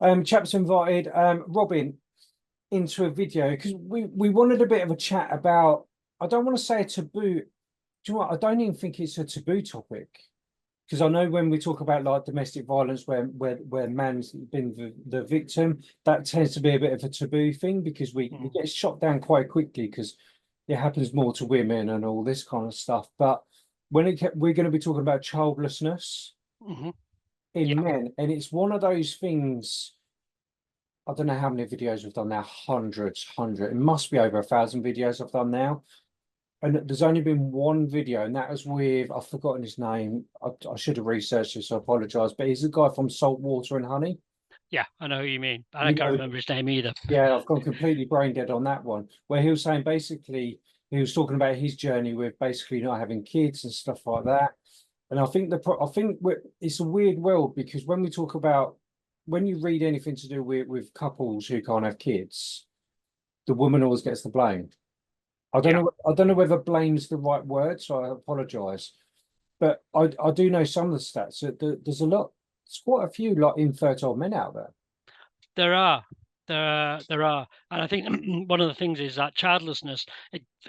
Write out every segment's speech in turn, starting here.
Chaps invited Robin into a video because we wanted a bit of a chat about. I don't want to say a taboo. Do you know what? I don't even think it's a taboo topic because I know when we talk about like domestic violence, where man's been the victim, that tends to be a bit of a taboo thing because we Mm. get shot down quite quickly because it happens more to women and all this kind of stuff. But we're going to be talking about childlessness Hmm. in Yeah, men, and it's one of those things. I don't know how many videos we've done now. Hundred. It must be over 1,000 videos I've done now. And there's only been one video, and that was with, I've forgotten his name. I should have researched this, so I apologize. But he's the guy from Salt Water and Honey. yeah, I know who you mean. I You can't know, remember his name either. yeah, I've gone completely brain dead on that one. Where he was saying basically, he was talking about his journey with basically not having kids and stuff like that. And I think it's a weird world because when we talk about when you read anything to do with couples who can't have kids, the woman always gets the blame. Yeah, I don't know whether blame's the right word, so I apologize. But I do know some of the stats that there's a lot, there's quite a few like infertile men out there. there are. There are. And I think one of the things is that childlessness,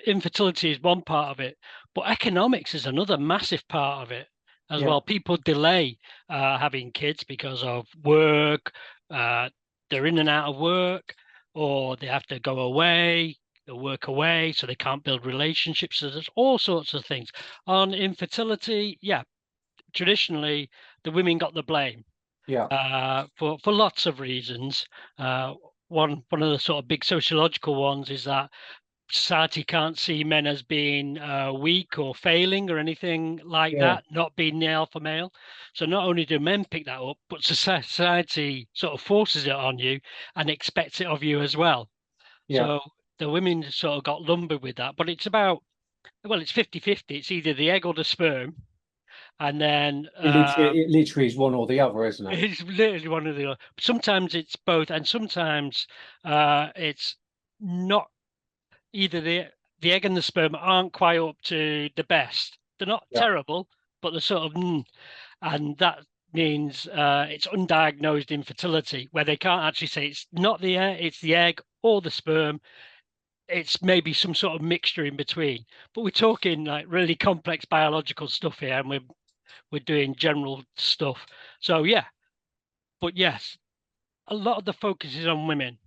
infertility is one part of it, but economics is another massive part of it as Yeah, well. People delay having kids because of work, uh, they're in and out of work, or they have to go away, they work away, so they can't build relationships. So there's all sorts of things. On infertility, yeah, traditionally the women got the blame yeah, for lots of reasons. Uh, one of the sort of big sociological ones is that society can't see men as being weak or failing or anything like yeah, that, not being the alpha male. So not only do men pick that up, but society sort of forces it on you and expects it of you as well. yeah. So the women sort of got lumbered with that, but it's about, well, it's 50-50. It's either the egg or the sperm. And then It literally is one or the other, isn't it? it's literally one of the. Sometimes it's both, and sometimes it's not. Either the egg and the sperm aren't quite up to the best. They're not Yeah, terrible, but they're sort of, and that means it's undiagnosed infertility, where they can't actually say it's not it's the egg or the sperm. It's maybe some sort of mixture in between. But we're talking like really complex biological stuff here, and we're doing general stuff. So yeah, but yes, a lot of the focus is on women,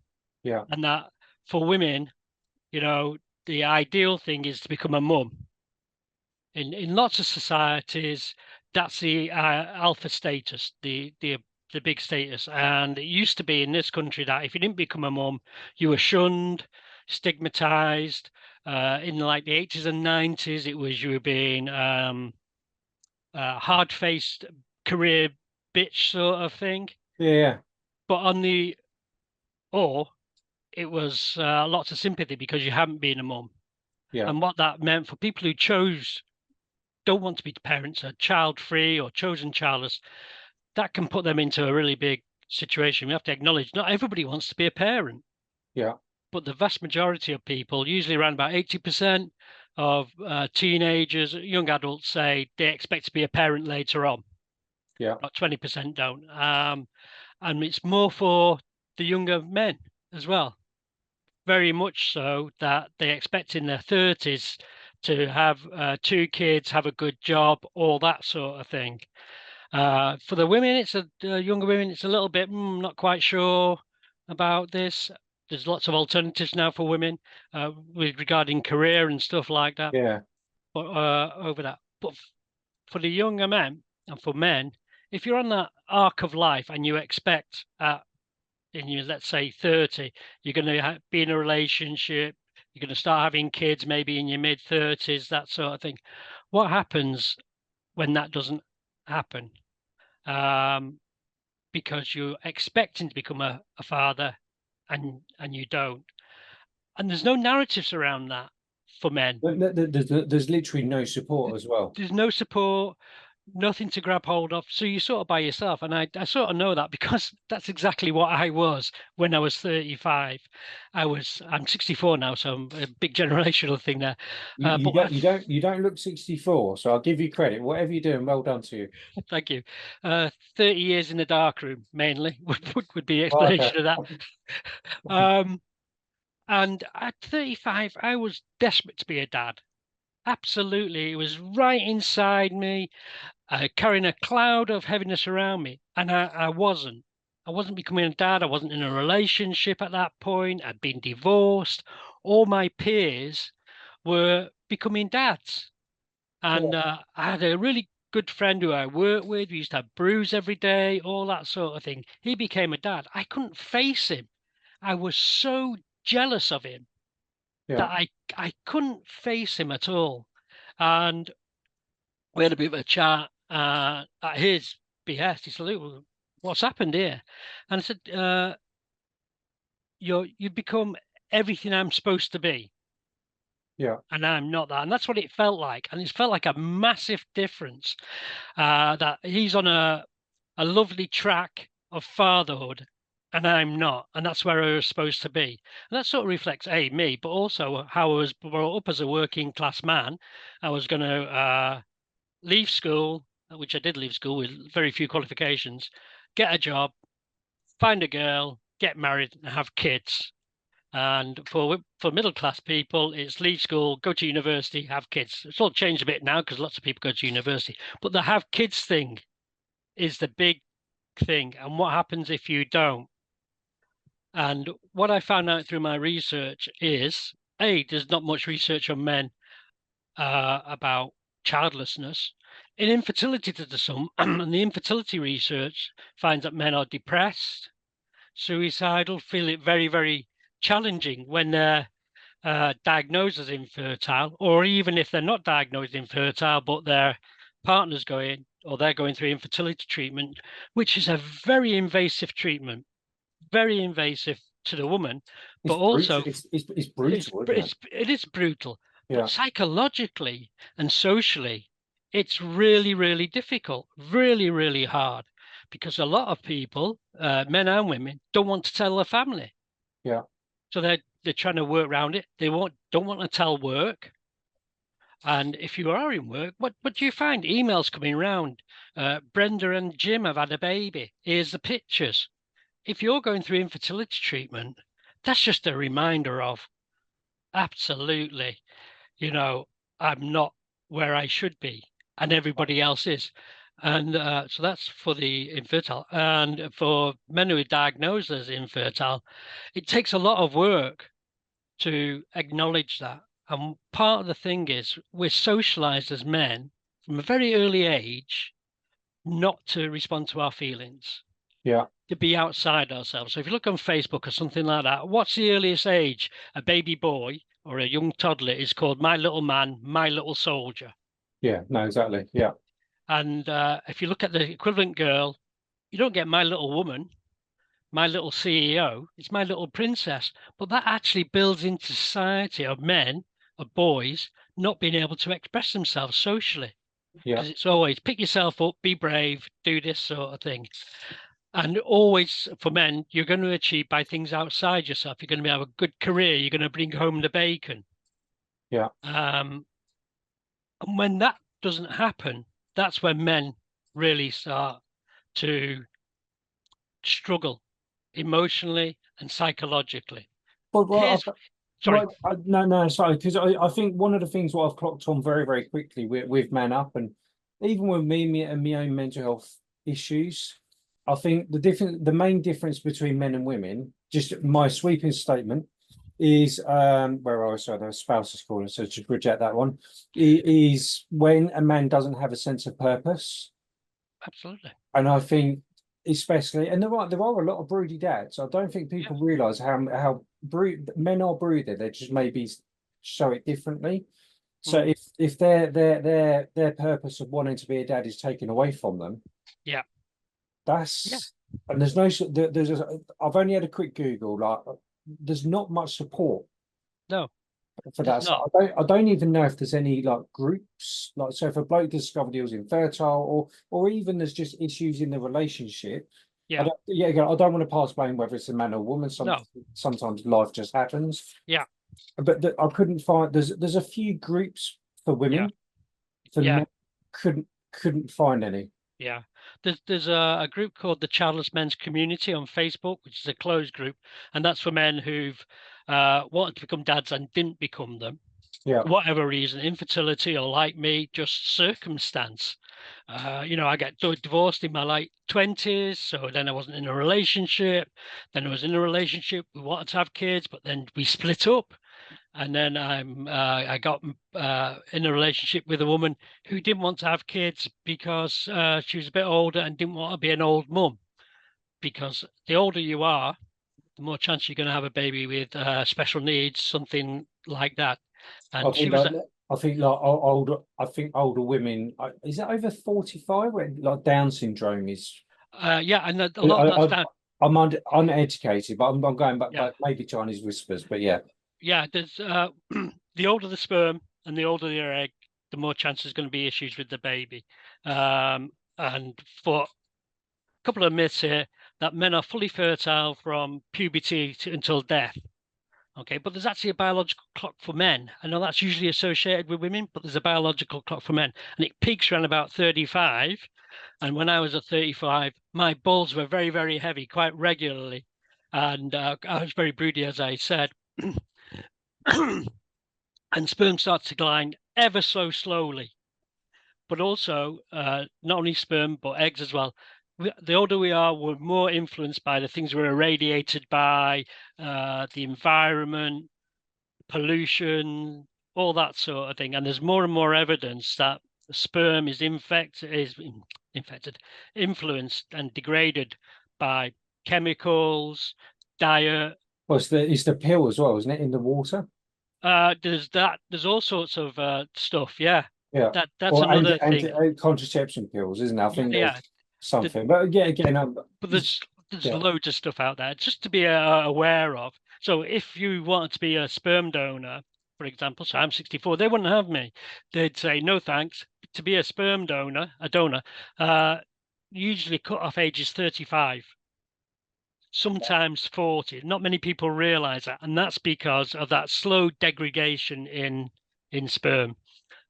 yeah, and that for women, you know, the ideal thing is to become a mum. In lots of societies, that's the alpha status, the big status. And it used to be in this country that if you didn't become a mum, you were shunned, stigmatized. In like the 80s and 90s, it was you were being hard-faced career bitch sort of thing. yeah, But on the or it was lots of sympathy because you haven't been a mum. yeah, And what that meant for people who don't want to be parents, are child free or chosen childless, that can put them into a really big situation. We have to acknowledge not everybody wants to be a parent, yeah, but the vast majority of people, usually around about 80% of teenagers, young adults, say they expect to be a parent later on. yeah, About 20% don't. And it's more for the younger men as well, very much so that they expect in their 30s to have two kids, have a good job, all that sort of thing. For the women, younger women, it's a little bit not quite sure about this. There's lots of alternatives now for women with regarding career and stuff like that. yeah, But over that, but for the younger men and for men, if you're on that arc of life and you expect in your, let's say, 30, you're going to be in a relationship, you're going to start having kids maybe in your mid 30s, that sort of thing. What happens when that doesn't happen? Um, because you're expecting to become a father and you don't. And there's no narratives around that for men. There's literally no support as well. There's no support. nothing to grab hold of. So you're sort of by yourself. And I sort of know that because that's exactly what I was when I was 35. I'm 64 now, so I'm a big generational thing there. But You don't look 64, so I'll give you credit. Whatever you're doing, well done to you. thank you. 30 years in the darkroom, mainly, would be the Oh, okay. explanation of that. And at 35, I was desperate to be a dad. Absolutely. It was right inside me, carrying a cloud of heaviness around me. And I wasn't. I wasn't becoming a dad. I wasn't in a relationship at that point. I'd been divorced. All my peers were becoming dads. And Yeah, I had a really good friend who I worked with. We used to have brews every day, all that sort of thing. He became a dad. I couldn't face him. I was so jealous of him yeah, that I couldn't face him at all. And we had a bit of a chat at his behest. He said, "Look, what's happened here?" And I said, you've become everything I'm supposed to be, yeah, and I'm not that." And that's what it felt like. And it felt like a massive difference, that he's on a lovely track of fatherhood and I'm not. And that's where I was supposed to be. And that sort of reflects me, but also how I was brought up as a working class man. I was going to leave school, which I did leave school with very few qualifications, get a job, find a girl, get married, and have kids. And for middle class people, it's leave school, go to university, have kids. It's all changed a bit now because lots of people go to university. But the have kids thing is the big thing. And what happens if you don't? And what I found out through my research is, there's not much research on men about childlessness. In infertility to some, and the infertility research finds that men are depressed, suicidal, feel it very, very challenging when they're diagnosed as infertile, or even if they're not diagnosed infertile, but their partner's going or they're going through infertility treatment, which is a very invasive treatment, very invasive to the woman, but it's brutal. also It's brutal, isn't it? it is brutal, but Yeah, psychologically and socially, it's really, really difficult, really, really hard, because a lot of people, men and women, don't want to tell their family, yeah. so they're trying to work around it. They don't want to tell work, and if you are in work, what do you find? Emails coming around. Brenda and Jim have had a baby. Here's the pictures. If you're going through infertility treatment, that's just a reminder of absolutely, you know, I'm not where I should be, and everybody else is. And so that's for the infertile. And for men who are diagnosed as infertile, it takes a lot of work to acknowledge that. And part of the thing is we're socialized as men from a very early age not to respond to our feelings, Yeah, to be outside ourselves. So if you look on Facebook or something like that, what's the earliest age a baby boy or a young toddler is called my little man, my little soldier? yeah, no, exactly. Yeah, And if you look at the equivalent girl, you don't get my little woman, my little CEO, it's my little princess. But that actually builds into society of men, of boys, not being able to express themselves socially. yeah, Because it's always pick yourself up, be brave, do this sort of thing. And always for men, you're going to achieve by things outside yourself. You're going to have a good career. You're going to bring home the bacon. yeah. And when that doesn't happen, that's when men really start to struggle emotionally and psychologically. Well, Here's, sorry, no, no, sorry, because I think one of the things what I've clocked on very, very quickly with MANUP and even with me and my own mental health issues, I think the main difference between men and women, just my sweeping statement, is where I was sorry, the spouse is calling, so to reject that one, is when a man doesn't have a sense of purpose. absolutely. And I think especially, and there are a lot of broody dads. I don't think Yeah. people realise how men are brooded. They just maybe show it differently. So Mm, if their purpose of wanting to be a dad is taken away from them, yeah. Yeah. that's and there's no I've only had a quick Google, like there's not much support. No. for There's that. not. So I don't even know if there's any like groups, like so if a bloke discovered he was infertile, or even there's just issues in the relationship. Yeah. Yeah, again, I don't want to pass blame whether it's a man or woman. No. Sometimes life just happens. Yeah. But I couldn't find. There's a few groups for Yeah. women. For Yeah. men, couldn't find any. Yeah. There's a group called the Childless Men's Community on Facebook, which is a closed group, and that's for men who've wanted to become dads and didn't become them, Yeah. for whatever reason, infertility or like me, just circumstance. I got divorced in my late 20s, so then I wasn't in a relationship. Then I was in a relationship. We wanted to have kids, but then we split up. And then I got in a relationship with a woman who didn't want to have kids because she was a bit older and didn't want to be an old mum. Because the older you are, the more chance you're going to have a baby with special needs, something like that. I And she think was, like I think like older. I think older women. Is it over 45 where like Down syndrome is? yeah, and a I, lot of that's I down. I'm uneducated, but I'm going back, Yeah, maybe Chinese whispers. But yeah, yeah. There's the older the sperm and the older your egg, the more chance there's going to be issues with the baby. And for couple of myths here that men are fully fertile from puberty until death. Okay, but there's actually a biological clock for men. I know that's usually associated with women, but there's a biological clock for men, and it peaks around about 35. And when I was at 35, my balls were very, very heavy quite regularly, and I was very broody, as I said. And sperm starts to decline ever so slowly. But also not only sperm but eggs as well. The older we are, we're more influenced by the things we're irradiated by, the environment, pollution, all that sort of thing. And there's more and more evidence that the sperm is infected, influenced and degraded by chemicals, diet. well, it's the pill as well, isn't it? In the water. There's that. There's all sorts of stuff. Yeah, Yeah. that's Or another and thing. contraception pills, isn't it? I Yeah, think yeah. there's something. But yeah, again, But there's yeah, loads of stuff out there just to be aware of. So if you wanted to be a sperm donor, for example, so I'm 64, they wouldn't have me. They'd say no thanks. To be a sperm donor, uh, usually cut off age is 35, sometimes 40. Not many people realize that, and that's because of that slow degradation in sperm.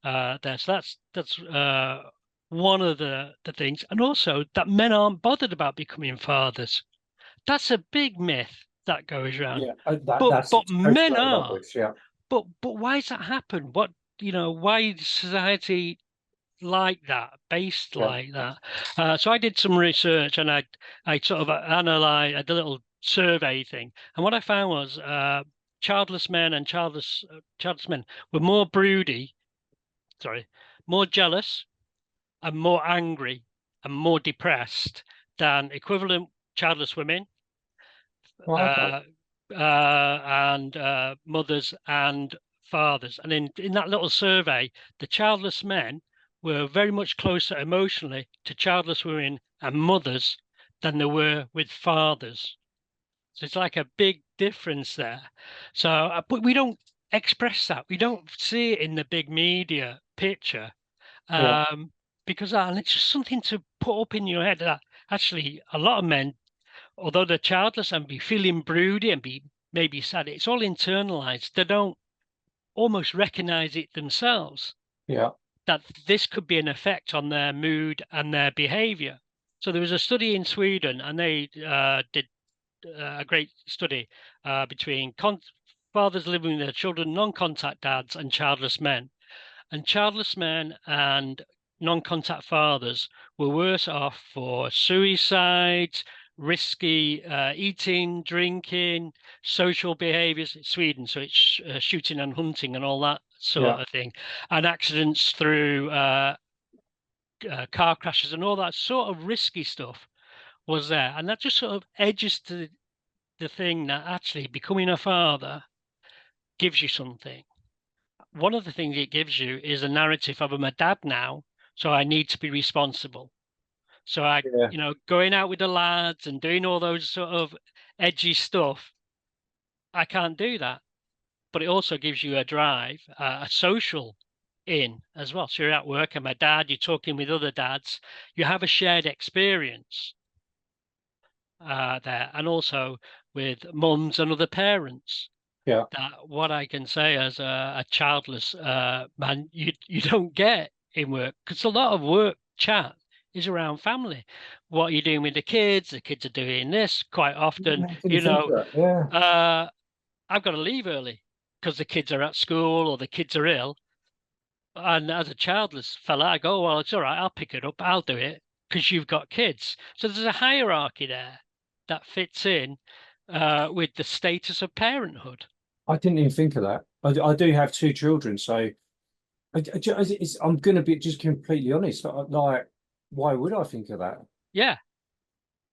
There, so that's one of the things, and also that men aren't bothered about becoming fathers. That's a big myth that goes around. yeah. But That's a men total are. rubbish. Yeah, But why does that happen? Why is society like that, based yeah. like that? So I did some research and I sort of analyzed, I did a little survey thing, and what I found was childless men and childless men were more broody, sorry, more jealous and more angry and more depressed than equivalent childless women Well, okay. uh, and mothers and fathers. And in that little survey, the childless men were very much closer emotionally to childless women and mothers than they were with fathers. So it's like a big difference there. So, but we don't express that. We don't see it in the big media picture Yeah, um, because and it's just something to put up in your head that actually a lot of men, although they're childless and be feeling broody and be maybe sad, it's all internalized. They don't almost recognize it themselves yeah, that this could be an effect on their mood and their behavior. So there was a study in Sweden, and they did a great study between fathers living with their children, non-contact dads, and childless men. And childless men and non-contact fathers were worse off for suicides, risky eating, drinking, social behaviors. It's Sweden, so it's shooting and hunting and all that yeah, sort of thing, and accidents through car crashes and all that sort of risky stuff was there. And that just sort of edges to the thing that actually becoming a father gives you something. One of the things it gives you is a narrative of I'm a dad now, so I need to be responsible. So yeah, going out with the lads and doing all those sort of edgy stuff, I can't do that but it also gives you a drive, a social in as well. So you're at work and my dad, you're talking with other dads, you have a shared experience there, and also with mums and other parents. Yeah. That what I can say as a childless man, you don't get in work, because a lot of work chat is around family. What are you doing with the kids? The kids are doing this quite often. I didn't think of that. Yeah. I've got to leave early because the kids are at school or the kids are ill. And as a childless fella, I go, well, it's all right. I'll pick it up. I'll do it because you've got kids. So there's a hierarchy there that fits in with the status of parenthood. I didn't even think of that. I do have two children, so I'm going to be just completely honest. Like, why would I think of that? Yeah,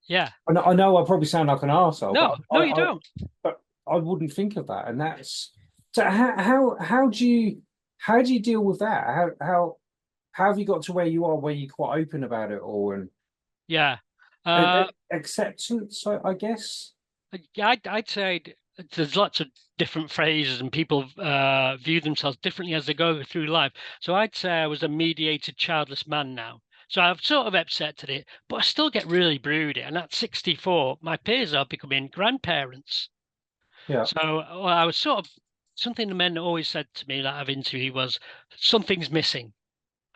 yeah. I know I probably sound like an arsehole, No, but no, you don't. but I wouldn't think of that. And that's so. How do you deal with that? How have you got to where you are, where you're quite open about it all Yeah. and acceptance? I guess. I'd say there's lots of different phrases and people view themselves differently as they go through life. So I'd say I was a mediated childless man now. So I've sort of accepted it, but I still get really broody. And at 64, my peers are becoming grandparents. Yeah. So I was sort of, something the men always said to me that I've interviewed was, something's missing.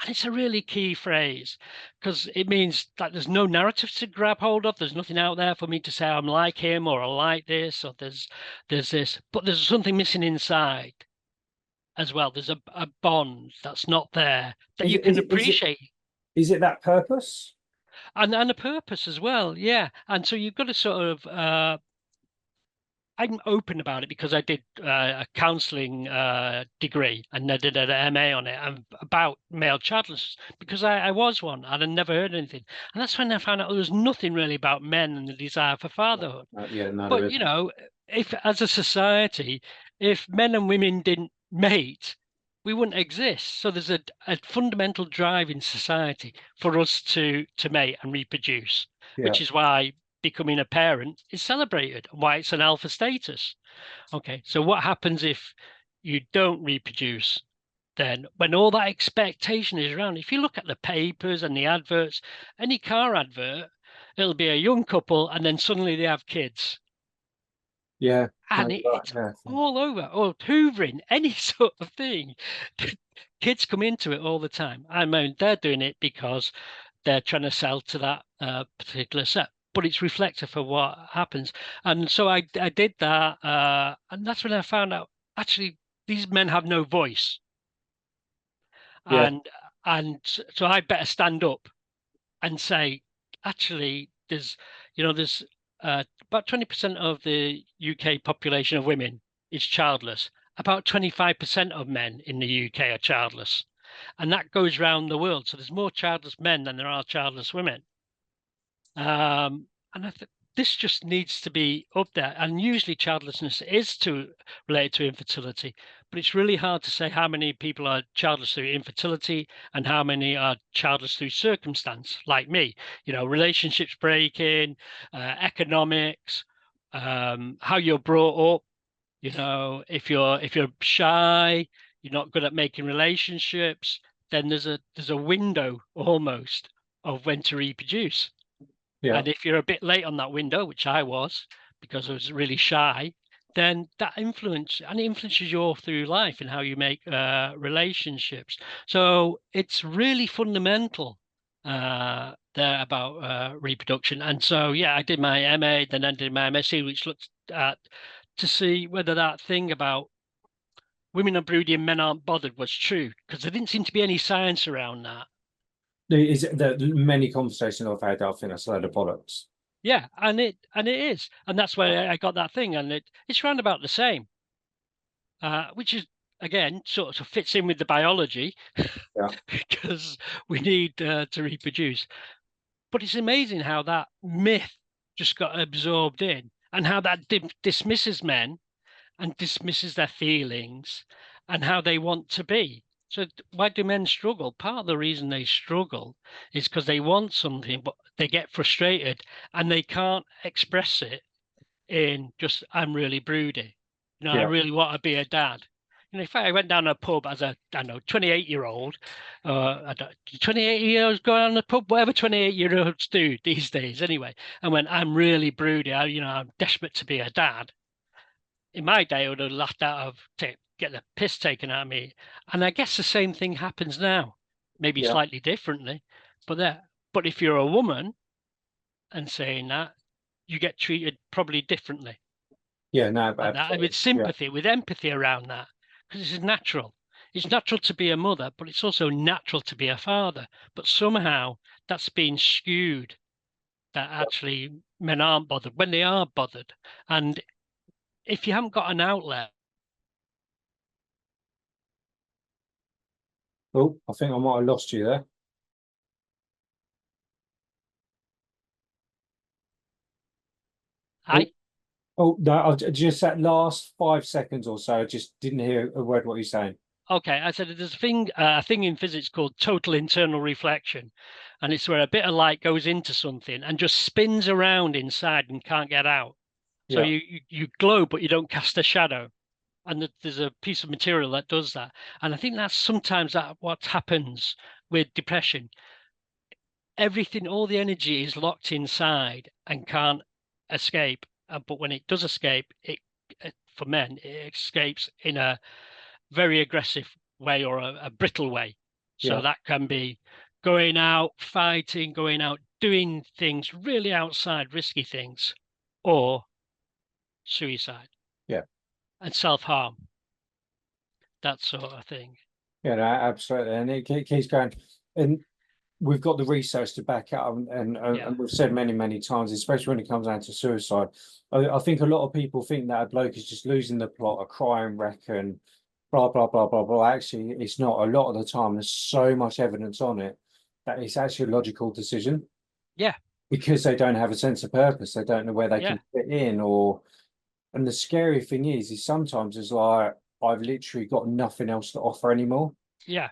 And it's a really key phrase because it means that there's no narrative to grab hold of. There's nothing out there for me to say I'm like him or I like this or there's this, but there's something missing inside as well. There's a bond that's not there that Is you it, can appreciate. is it that purpose? And a purpose as well, yeah. And so you've got to sort of I'm open about it because I did a counselling degree and I did an MA on it and about male childlessness because I was one and I'd never heard anything. And that's when I found out there was nothing really about men and the desire for fatherhood. Yeah, no, there But, isn't. if as a society, if men and women didn't mate, we wouldn't exist. So there's a fundamental drive in society for us to mate and reproduce, Yeah. which is why becoming a parent is celebrated, why it's an alpha status. Okay, so what happens if you don't reproduce? Then when all that expectation is around, if you look at the papers and the adverts, any car advert, it'll be a young couple and then suddenly they have kids. Yeah. And No, you're right, it's yeah. all over, or hoovering, any sort of thing. Kids come into it all the time. I mean, they're doing it because they're trying to sell to that particular set, but it's reflective of what happens. And so I did that, and that's when I found out actually these men have no voice, Yeah. and so I better stand up and say, actually, there's about 20% of the UK population of women is childless. About 25% of men in the UK are childless. And that goes around the world. So there's more childless men than there are childless women. And I think this just needs to be up there. And usually childlessness is related to infertility, but it's really hard to say how many people are childless through infertility and how many are childless through circumstance, like me. Relationships breaking, economics, how you're brought up. If you're shy, you're not good at making relationships, then there's a window almost of when to reproduce. Yeah. And if you're a bit late on that window, which I was because I was really shy, then that influences you all through life and how you make relationships. So it's really fundamental there about reproduction. And so, yeah, I did my MA, then I did my MSc, which looked at to see whether that thing about women are broody and men aren't bothered was true, because there didn't seem to be any science around that. Is it the many conversations I've had, I think that's a load of bollocks. Yeah, and it is, and that's where I got that thing, and it's round about the same, which is again sort of fits in with the biology, Yeah. because we need to reproduce. But it's amazing how that myth just got absorbed in, and how that dismisses men and dismisses their feelings and how they want to be. So why do men struggle? Part of the reason they struggle is because they want something, but they get frustrated and they can't express it in just, I'm really broody. You know, I Yeah. really want to be a dad. You know, if I went down to a pub as a, I don't know, 28-year-old, 28 years going on the pub, whatever 28-year-olds do these days anyway, and when I'm really broody, I'm desperate to be a dad. In my day, I would have laughed out of, get the piss taken out of me. And I guess the same thing happens now, maybe Yeah. slightly differently, but if you're a woman and saying that, you get treated probably differently. Yeah. No, And that absolutely. with Yeah. sympathy, with empathy around that, because this is natural. It's natural to be a mother, but it's also natural to be a father. But somehow that's been skewed, that actually men aren't bothered when they are bothered. And if you haven't got an outlet, Oh, I think I might have lost you there. I Oh, oh no, just that last 5 seconds or so, I just didn't hear a word what you're saying. okay, I said there's a thing in physics called total internal reflection, and it's where a bit of light goes into something and just spins around inside and can't get out. So Yeah. you glow, but you don't cast a shadow. And there's a piece of material that does that. And I think that's sometimes that what happens with depression. Everything, all the energy is locked inside and can't escape. But when it does escape, for men, it escapes in a very aggressive way or a brittle way. So Yeah. that can be going out, fighting, going out, doing things really outside, risky things, or suicide Yeah. and self-harm, that sort of thing. Yeah. No, absolutely. And it keeps going. And we've got the research to back up, Yeah, and we've said many, many times, especially when it comes down to suicide. I think a lot of people think that a bloke is just losing the plot, a crime wreck, and blah blah blah blah blah. Actually, it's not. A lot of the time, there's so much evidence on it that it's actually a logical decision yeah, because they don't have a sense of purpose. They don't know where they yeah, can fit in, or and the scary thing is sometimes it's like I've literally got nothing else to offer anymore. yeah.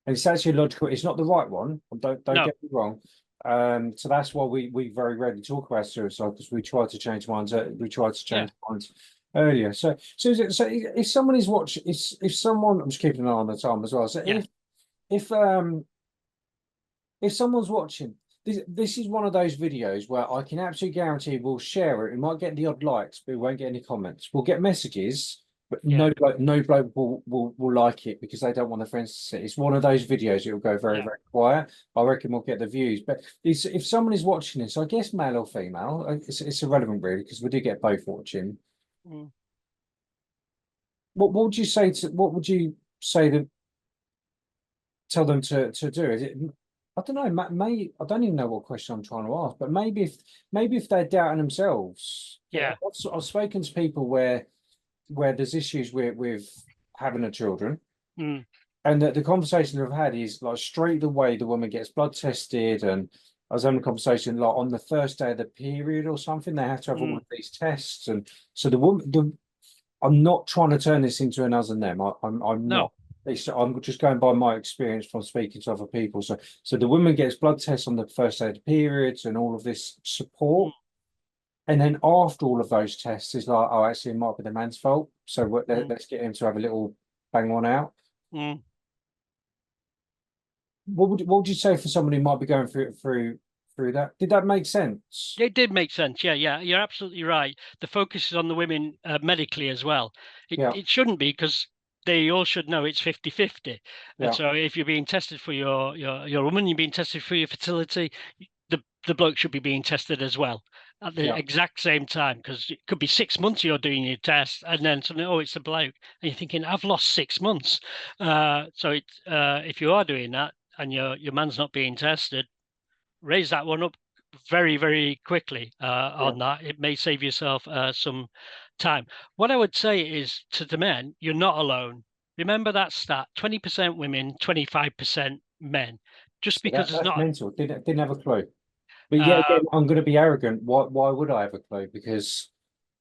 And it's actually logical. It's not the right one. Don't No, get me wrong. So that's why we very rarely talk about suicide because we try to change minds. We try to yeah, change minds earlier. So if someone is watching, if someone, I'm just keeping an eye on the time as well. So yeah, if if someone's watching, this is one of those videos where I can absolutely guarantee we'll share it. We might get the odd likes, but we won't get any comments. We'll get messages, but yeah, no bloke will like it because they don't want their friends to see it. It's one of those videos. It will go very, yeah. very quiet. I reckon we'll get the views. But if someone is watching this, I guess male or female, it's irrelevant really because we do get both watching. Mm. What would you say to what would you say to tell them to do? Is it I don't know, may I don't even know what question I'm trying to ask, but maybe if they're doubting themselves. Yeah, I've spoken to people where there's issues with having a children, mm, and the conversation I've had is like straight away the woman gets blood tested, and I was having a conversation like on the first day of the period or something, they have to have all mm, of these tests, and so the woman the I'm not trying to turn this into an us and them. I'm no, not. I'm just going by my experience from speaking to other people. So the woman gets blood tests on the first day of the periods and all of this mm, support. And then after all of those tests, is like, oh, actually, it might be the man's fault. So mm, let's get him to have a little bang one out. mm. What would you say for someone who might be going through that? Did that make sense? It did make sense. Yeah, yeah, you're absolutely right. The focus is on the women medically as well. It Yeah, it shouldn't be because they all should know it's 50-50. And yeah, so if you're being tested for your woman, you're being tested for your fertility, the bloke should be being tested as well at the yeah, exact same time because it could be 6 months you're doing your test and then suddenly, oh, it's a bloke. And you're thinking, I've lost 6 months. If you are doing that and your man's not being tested, raise that one up very, very quickly yeah. on that. It may save yourself some time. What I would say is to the men, you're not alone. Remember that stat, 20% women, 25% men. Just So because it's that's not, mental. Didn't have a clue. But yeah, uh, again, I'm going to be arrogant. Why would I have a clue? Because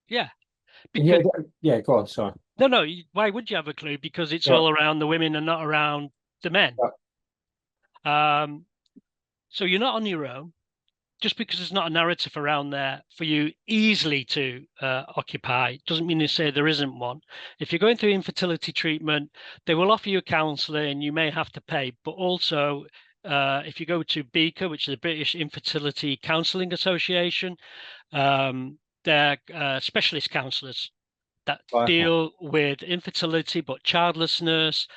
yeah, yeah, because yeah. Go on. Sorry. no, why would you have a clue? Because it's Yeah, all around the women and not around the men. yeah, Um, so you're not on your own. just because there's not a narrative around there for you easily to occupy, doesn't mean to say there isn't one. If you're going through infertility treatment, they will offer you counselling. You may have to pay, but also if you go to BICA, which is the British Infertility Counselling Association, they're specialist counsellors that deal with infertility, but childlessness,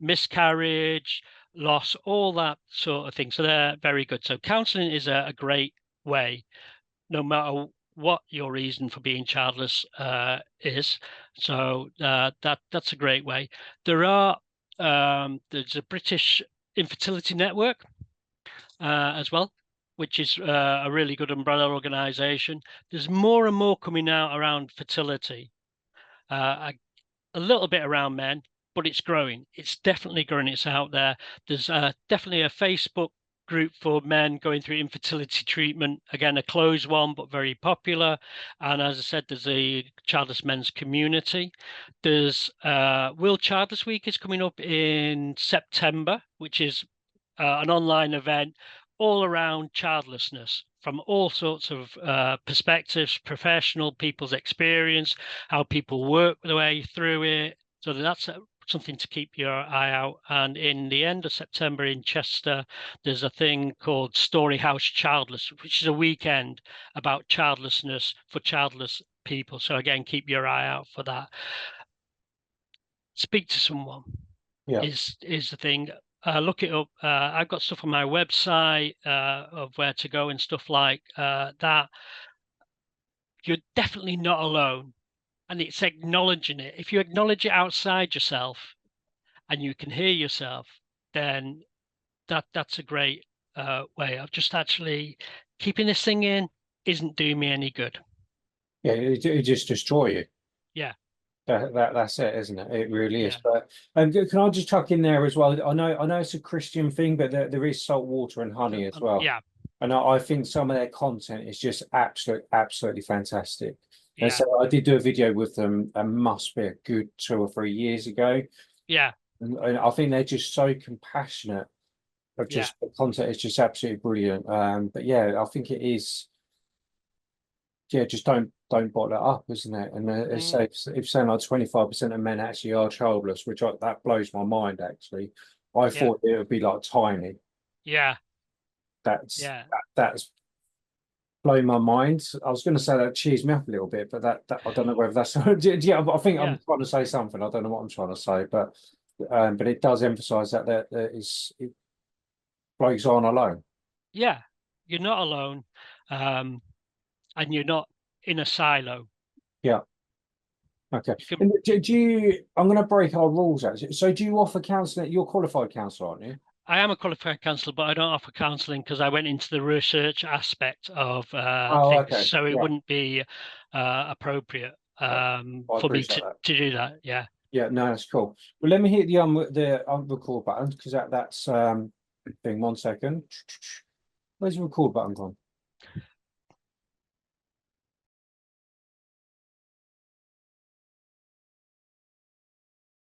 miscarriage, loss, all that sort of thing. So they're very good. So counselling is a great way, no matter what your reason for being childless is. So that's a great way. There's a British Infertility Network as well, which is a really good umbrella organisation. There's more and more coming out around fertility, a little bit around men, but it's growing. It's definitely growing. It's out there. There's definitely a Facebook group for men going through infertility treatment. Again, a closed one, but very popular. And as I said, there's a childless men's community. There's World Childless Week is coming up in September, which is an online event all around childlessness from all sorts of perspectives, professional, people's experience, how people work their way through it. So that's something to keep your eye out. And in the end of September in Chester, there's a thing called Storyhouse Childless, which is a weekend about childlessness for childless people. So again, keep your eye out for that. Speak to someone is the thing. Look it up. I've got stuff on my website of where to go and stuff like that. You're definitely not alone. And it's acknowledging it. If you acknowledge it outside yourself and you can hear yourself, then that's a great way of just actually keeping this thing in isn't doing me any good. Yeah, it just destroy you. Yeah. That's it, isn't it? It really is. But can I just chuck in there as well? I know it's a Christian thing, but there is salt water and honey as well. Yeah. And I think some of their content is just absolutely fantastic. Yeah. And so I did do a video with them, must be a good 2 or 3 years ago. Yeah. And I think they're just so compassionate. Of just the content is just absolutely brilliant. But yeah, I think it is. Yeah, just don't bottle it up, isn't it? And if saying like 25% of men actually are childless, which that blows my mind. Actually, I thought it would be like tiny. Yeah. That's blown my mind. I was going to say that cheers me up a little bit, but that I don't know whether that's yeah. I think I'm trying to say something. I don't know what I'm trying to say, but it does emphasise that blokes aren't alone. Yeah, you're not alone, and you're not in a silo. Yeah. Okay. Do you? I'm going to break our rules actually. So, do you offer counselling? You're a qualified counsellor, aren't you? I am a qualified counsellor, but I don't offer counselling because I went into the research aspect of things, so it wouldn't be appropriate for me to do that. Yeah. Yeah. No, that's cool. Well, let me hit the record button because that's thing. 1 second. Where's the record button gone?